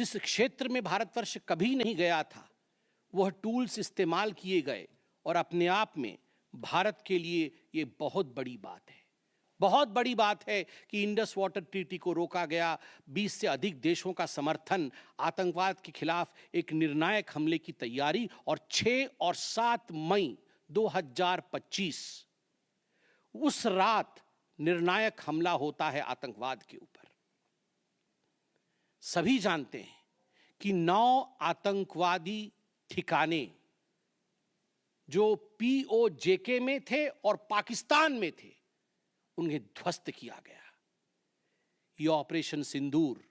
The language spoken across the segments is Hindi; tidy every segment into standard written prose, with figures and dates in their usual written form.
जिस क्षेत्र में भारतवर्ष कभी नहीं गया था, वह टूल्स इस्तेमाल किए गए और अपने आप में भारत के लिए ये बहुत बड़ी बात है। बहुत बड़ी बात है कि इंडस वाटर ट्रीटी को रोका गया, 20 से अधिक देशों का समर्थन, आतंकवाद के खिलाफ एक निर्णायक हमले की तैयारी और 6 और 7 मई 2025 उस रात निर्णायक हमला होता है आतंकवाद के ऊपर। सभी जानते हैं कि 9 आतंकवादी ठिकाने जो POJK में थे और पाकिस्तान में थे, उन्हें ध्वस्त किया गया। यह ऑपरेशन सिंदूर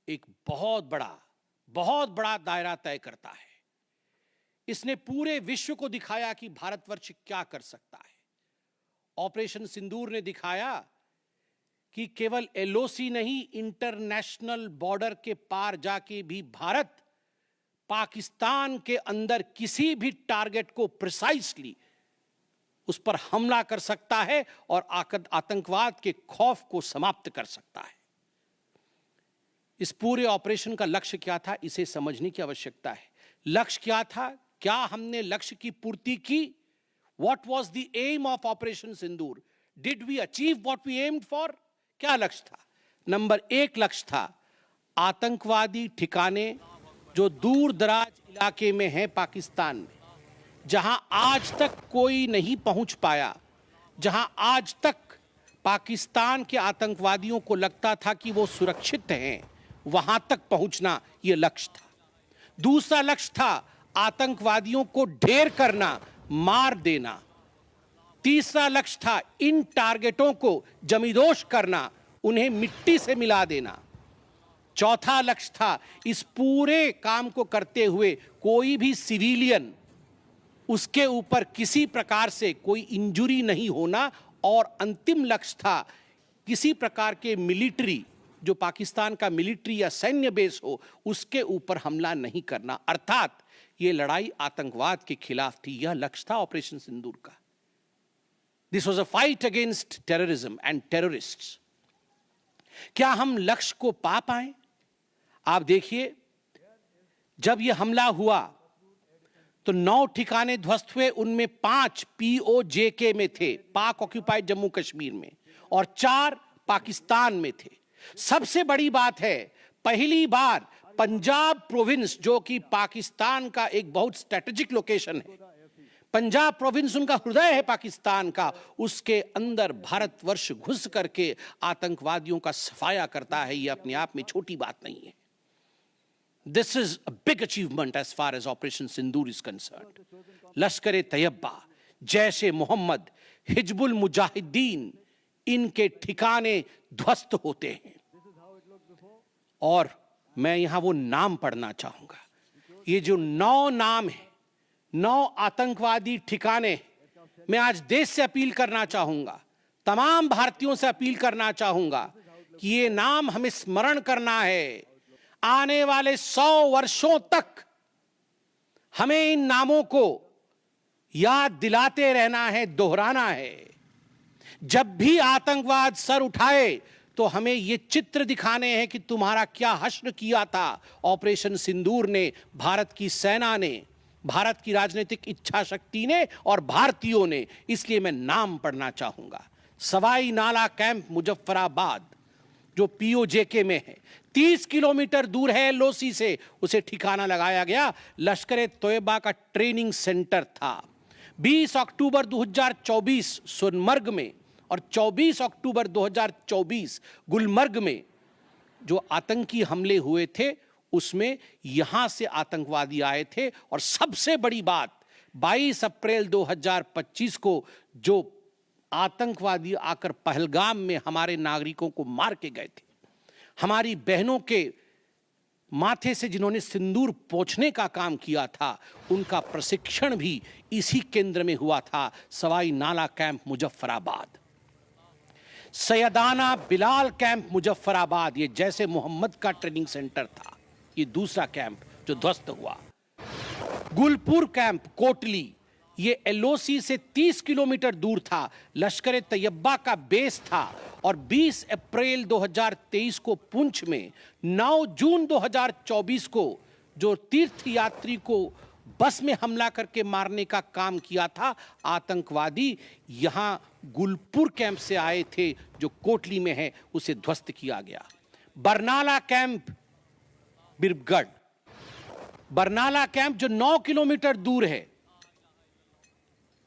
एक बहुत बड़ा दायरा तय करता है। इसने पूरे विश्व को दिखाया कि भारतवर्ष क्या कर सकता है। ऑपरेशन सिंदूर ने दिखाया कि केवल LOC नहीं, इंटरनेशनल बॉर्डर के पार जाके भी भारत पाकिस्तान के अंदर किसी भी टारगेट को प्रिसाइसली उस पर हमला कर सकता है और आतंकवाद के खौफ को समाप्त कर सकता है। इस पूरे ऑपरेशन का लक्ष्य क्या था, इसे समझने की आवश्यकता है। लक्ष्य क्या था? क्या हमने लक्ष्य की पूर्ति की? What was the aim of operation Sindoor? Did we achieve what we aimed for? क्या लक्ष्य था? नंबर 1 लक्ष्य था आतंकवादी ठिकाने जो दूर दराज इलाके में हैं पाकिस्तान में, जहां आज तक कोई नहीं पहुंच पाया, जहां आज तक पाकिस्तान के आतंकवादियों को लगता था कि वो सुरक्षित हैं, वहां तक पहुंचना यह लक्ष्य था। दूसरा लक्ष्य था आतंकवादियों को ढेर करना, मार देना। तीसरा लक्ष्य था इन टारगेटों को जमींदोज करना, उन्हें मिट्टी से मिला देना। चौथा लक्ष्य था इस पूरे काम को करते हुए कोई भी सिविलियन, उसके ऊपर किसी प्रकार से कोई इंजुरी नहीं होना। और अंतिम लक्ष्य था किसी प्रकार के मिलिट्री, जो पाकिस्तान का मिलिट्री या सैन्य बेस हो, उसके ऊपर हमला नहीं करना। अर्थात ये लड़ाई आतंकवाद के खिलाफ थी। यह लक्ष्य था ऑपरेशन सिंदूर का। This was a fight against terrorism and terrorists. क्या हम लक्ष्य को पा पाए? आप देखिए, जब यह हमला हुआ तो 9 ठिकाने ध्वस्त हुए, उनमें 5 POJK में थे, पाक ऑक्यूपाइड जम्मू कश्मीर में, और 4 पाकिस्तान में थे। सबसे बड़ी बात है, पहली बार पंजाब प्रोविंस, जो कि पाकिस्तान का एक बहुत स्ट्रेटेजिक लोकेशन है, पंजाब प्रोविंस उनका हृदय है पाकिस्तान का, उसके अंदर भारतवर्ष घुस करके आतंकवादियों का सफाया करता है। यह अपने आप में छोटी बात नहीं है। This is a big achievement as far as Operation Sindoor is concerned. Lashkar-e-Taiba, Jaish-e-Mohammed, Hizbul Mujahideen, इनके ठिकाने ध्वस्त होते हैं। और मैं यहां वो नाम पढ़ना चाहूंगा। ये जो 9 नाम है, 9 आतंकवादी ठिकाने, मैं आज देश से अपील करना चाहूंगा, तमाम भारतीयों से अपील करना चाहूंगा कि ये नाम हमें स्मरण करना है। आने वाले 100 वर्षों तक हमें इन नामों को याद दिलाते रहना है, दोहराना है। जब भी आतंकवाद सर उठाए तो हमें ये चित्र दिखाने हैं कि तुम्हारा क्या हश्र किया था ऑपरेशन सिंदूर ने, भारत की सेना ने, भारत की राजनीतिक इच्छा शक्ति ने और भारतीयों ने। इसलिए मैं नाम पढ़ना चाहूंगा। सवाई नाला कैंप मुजफ्फराबाद, जो POJK में है, 30 किलोमीटर दूर है LOC से, उसे ठिकाना लगाया गया। लश्कर-ए-तैयबा का ट्रेनिंग सेंटर था। 20 अक्टूबर 2024 सोनमर्ग में और 24 अक्टूबर 2024 गुलमर्ग में जो आतंकी हमले हुए थे, उसमें यहां से आतंकवादी आए थे। और सबसे बड़ी बात, 22 अप्रैल 2025 को जो आतंकवादी आकर पहलगाम में हमारे नागरिकों को मार के गए थे, हमारी बहनों के माथे से जिन्होंने सिंदूर पोंछने का काम किया था, उनका प्रशिक्षण भी इसी केंद्र में हुआ था, सवाई नाला कैंप मुजफ्फराबाद। सैयदाना बिलाल कैंप मुजफ्फराबाद, ये जैसे मोहम्मद का ट्रेनिंग सेंटर था, ये दूसरा कैंप जो ध्वस्त हुआ। गुलपुर कैंप कोटली, ये LOC से 30 किलोमीटर दूर था, लश्कर-ए-तैयबा का बेस था। और 20 अप्रैल 2023 को पुंछ में, 9 जून 2024 को जो तीर्थ यात्री को बस में हमला करके मारने का काम किया था आतंकवादी, यहां गुलपुर कैंप से आए थे जो कोटली में है, उसे ध्वस्त किया गया। बरनाला कैंप बिरगढ़, बरनाला कैंप जो 9 किलोमीटर दूर है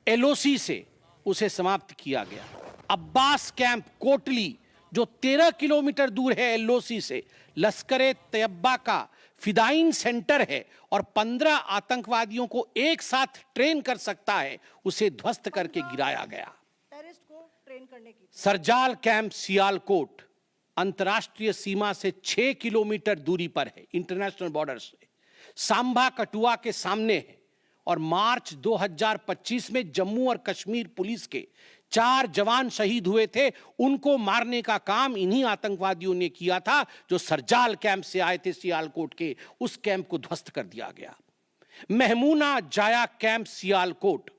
एलओसी से, उसे समाप्त किया गया। अब्बास कैंप कोटली जो 13 किलोमीटर दूर है एलओसी से, लश्कर तैयबा का फिदाइन सेंटर है और 15 आतंकवादियों को एक साथ ट्रेन कर सकता है, उसे ध्वस्त करके गिराया गया। टेररिस्ट को ट्रेन करने की। सरजाल कैंप सियालकोट अंतर्राष्ट्रीय सीमा से 6 किलोमीटर दूरी पर है, इंटरनेशनल बॉर्डर से। सांबा कठुआ के सामने है और मार्च 2025 में जम्मू और कश्मीर पुलिस के 4 जवान शहीद हुए थे। उनको मारने का काम इन्हीं आतंकवादियों ने किया था जो सरजाल कैंप से आए थे सियालकोट के। उस कैंप को ध्वस्त कर दिया गया। महमूना जाया कैंप सियालकोट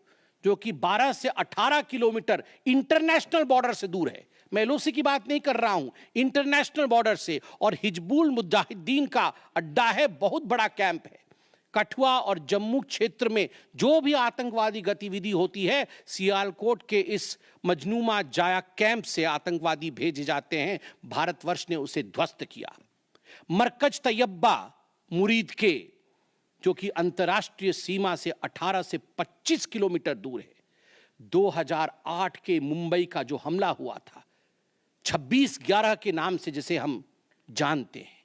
जो कि 12 से 18 किलोमीटर इंटरनेशनल बॉर्डर से दूर है, मैं एलओसी की बात नहीं कर रहा हूं, इंटरनेशनल बॉर्डर से, और हिजबुल मुजाहिदीन का अड्डा है, बहुत बड़ा कैंप है। कठुआ और जम्मू क्षेत्र में जो भी आतंकवादी गतिविधि होती है, सियालकोट के इस मजनूमा जाया कैंप से आतंकवादी भेजे जाते हैं। भारतवर्ष ने उसे ध्वस्त किया। मरकज तैयबा मुरीद के जो कि अंतर्राष्ट्रीय सीमा से 18 से 25 किलोमीटर दूर है। 2008 के मुंबई का जो हमला हुआ था 26/11 के नाम से जिसे हम जानते हैं,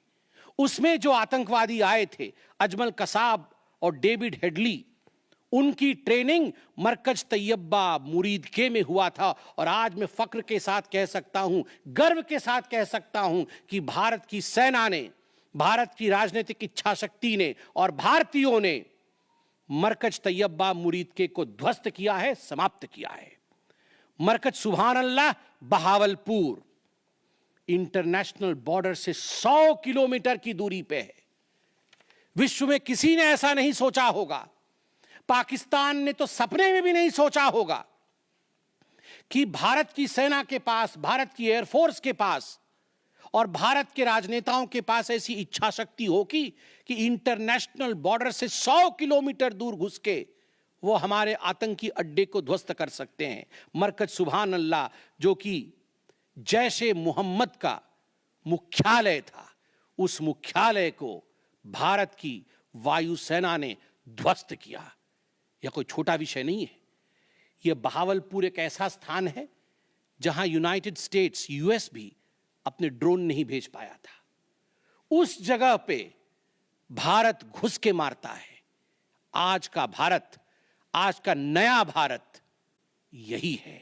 उसमें जो आतंकवादी आए थे अजमल कसाब और डेविड हेडली, उनकी ट्रेनिंग मरकज तैयबा मुरीद के में हुआ था। और आज मैं फक्र के साथ कह सकता हूं, गर्व के साथ कह सकता हूं कि भारत की सेना ने, भारत की राजनीतिक इच्छा शक्ति ने और भारतीयों ने मरकज तैयबा मुरीद के को ध्वस्त किया है, समाप्त किया है। मरकज सुभान अल्लाह बहावलपुर इंटरनेशनल बॉर्डर से 100 किलोमीटर की दूरी पे है। विश्व में किसी ने ऐसा नहीं सोचा होगा, पाकिस्तान ने तो सपने में भी नहीं सोचा होगा कि भारत की सेना के पास, भारत की एयरफोर्स के पास और भारत के राजनेताओं के पास ऐसी इच्छा शक्ति होगी कि इंटरनेशनल बॉर्डर से 100 किलोमीटर दूर घुस के वो हमारे आतंकी अड्डे को ध्वस्त कर सकते हैं। मरकज सुभान अल्लाह जो कि जैशे मोहम्मद का मुख्यालय था, उस मुख्यालय को भारत की वायुसेना ने ध्वस्त किया। यह कोई छोटा विषय नहीं है। यह बहावलपुर एक ऐसा स्थान है जहां यूनाइटेड स्टेट्स, यूएस भी अपने ड्रोन नहीं भेज पाया था। उस जगह पे भारत घुस के मारता है। आज का भारत, आज का नया भारत यही है।